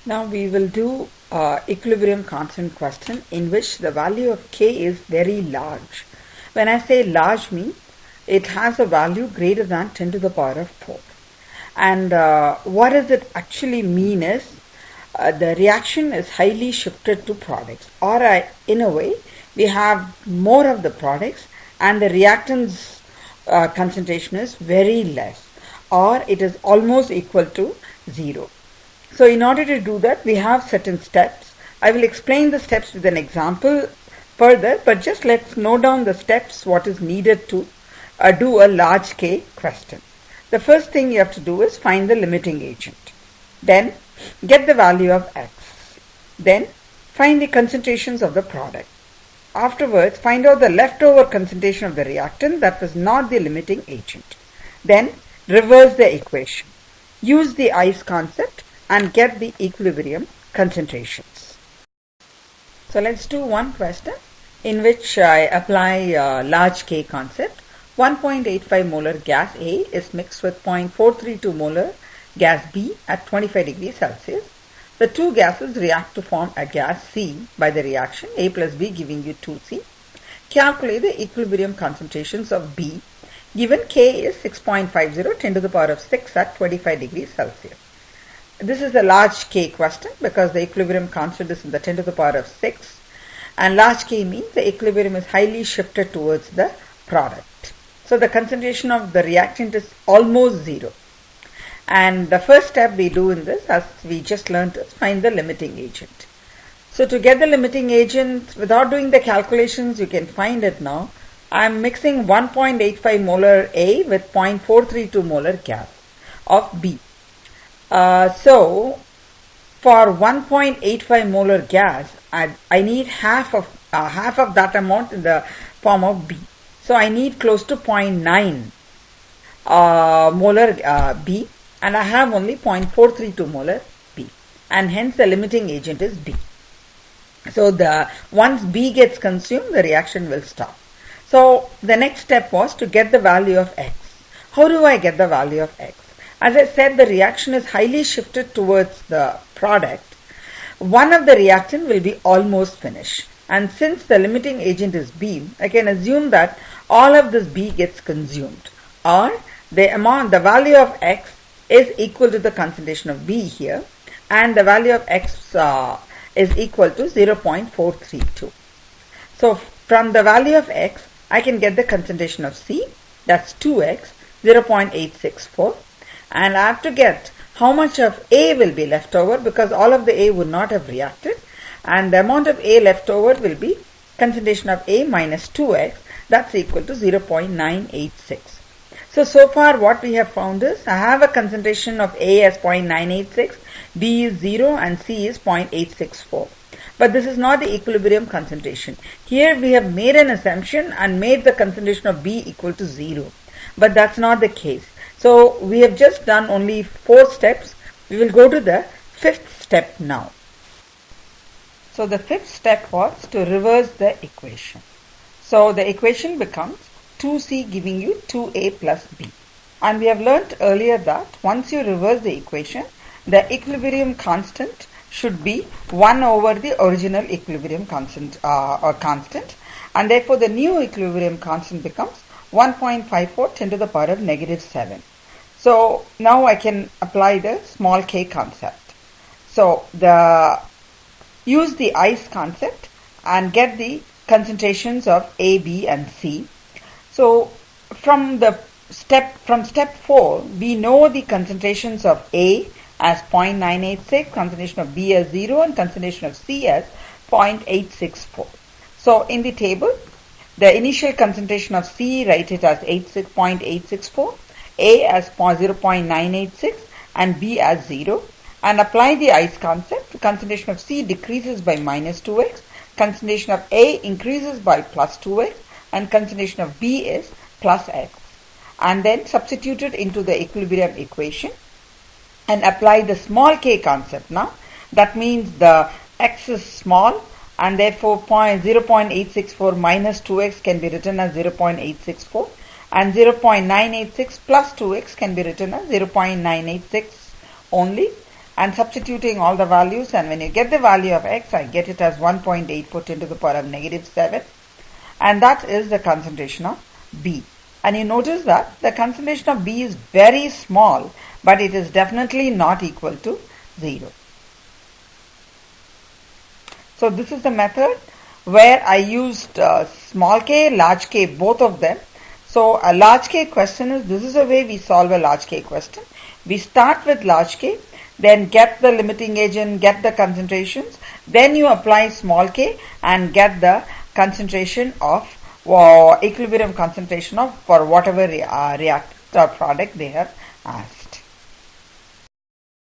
Now we will do equilibrium constant question in which the value of K is very large. When I say large means it has a value greater than 10 to the power of 4. And what does it actually mean is the reaction is highly shifted to products, or in a way we have more of the products and the reactants concentration is very less, or it is almost equal to 0. So in order to do that, we have certain steps. I will explain the steps with an example further, but just let's note down the steps what is needed to do a large K question. The first thing you have to do is find the limiting agent. Then get the value of X. Then find the concentrations of the product. Afterwards, find out the leftover concentration of the reactant that was not the limiting agent. Then reverse the equation. Use the ice concept and get the equilibrium concentrations. So let's do one question in which I apply large K concept. 1.85 molar gas A is mixed with 0.432 molar gas B at 25 degrees Celsius. The two gases react to form a gas C by the reaction A plus B giving you 2C. Calculate the equilibrium concentrations of B given K is 6.50 10 to the power of 6 at 25 degrees Celsius. This is a large K question because the equilibrium constant is in the 10 to the power of 6, and large K means the equilibrium is highly shifted towards the product. So the concentration of the reactant is almost 0. And the first step we do in this, as we just learned, is find the limiting agent. So to get the limiting agent, without doing the calculations, you can find it now. I am mixing 1.85 molar A with 0.432 molar gas of B. So for 1.85 molar gas, I need half of that amount in the form of B. So I need close to 0.9 molar B, and I have only 0.432 molar B, and hence the limiting agent is B. So once B gets consumed, the reaction will stop. So the next step was to get the value of X. How do I get the value of X? As I said, the reaction is highly shifted towards the product. One of the reactant will be almost finished. And since the limiting agent is B, I can assume that all of this B gets consumed. Or the value of X is equal to the concentration of B here. And the value of X is equal to 0.432. So from the value of X, I can get the concentration of C. That's 2X, 0.864. And I have to get how much of A will be left over, because all of the A would not have reacted, and the amount of A left over will be concentration of A minus 2X, that's equal to 0.986. So far what we have found is I have a concentration of A as 0.986, B is 0 and C is 0.864. But this is not the equilibrium concentration. Here we have made an assumption and made the concentration of B equal to 0. But that's not the case. So we have just done only 4 steps. We will go to the 5th step now. So the 5th step was to reverse the equation. So the equation becomes 2C giving you 2A plus B. And we have learnt earlier that once you reverse the equation, the equilibrium constant should be 1 over the original equilibrium constant, and therefore the new equilibrium constant becomes 1.54 10 to the power of negative 7. So now I can apply the small k concept. So use the ice concept and get the concentrations of A, B and C. So from step 4, we know the concentrations of A as 0.986, concentration of B as 0 and concentration of C as 0.864. So in the table, the initial concentration of C, write it as 0.864, A as 0.986 and B as 0, and apply the ice concept. The concentration of C decreases by minus 2x, concentration of A increases by plus 2x, and concentration of B is plus x. And then substitute it into the equilibrium equation and apply the small k concept now. That means the x is small, and therefore 0.864 minus 2x can be written as 0.864, and 0.986 plus 2x can be written as 0.986 only. and substituting all the values, and when you get the value of x, I get it as 1.8 put into the power of -7, and that is the concentration of B. And you notice that the concentration of B is very small, but it is definitely not equal to 0. So this is the method where I used small k, large K, both of them. So a large K question this is the way we solve a large K question. We start with large K, then get the limiting agent, get the concentrations, then you apply small k and get the concentration of equilibrium concentration of for whatever reactant product they have asked.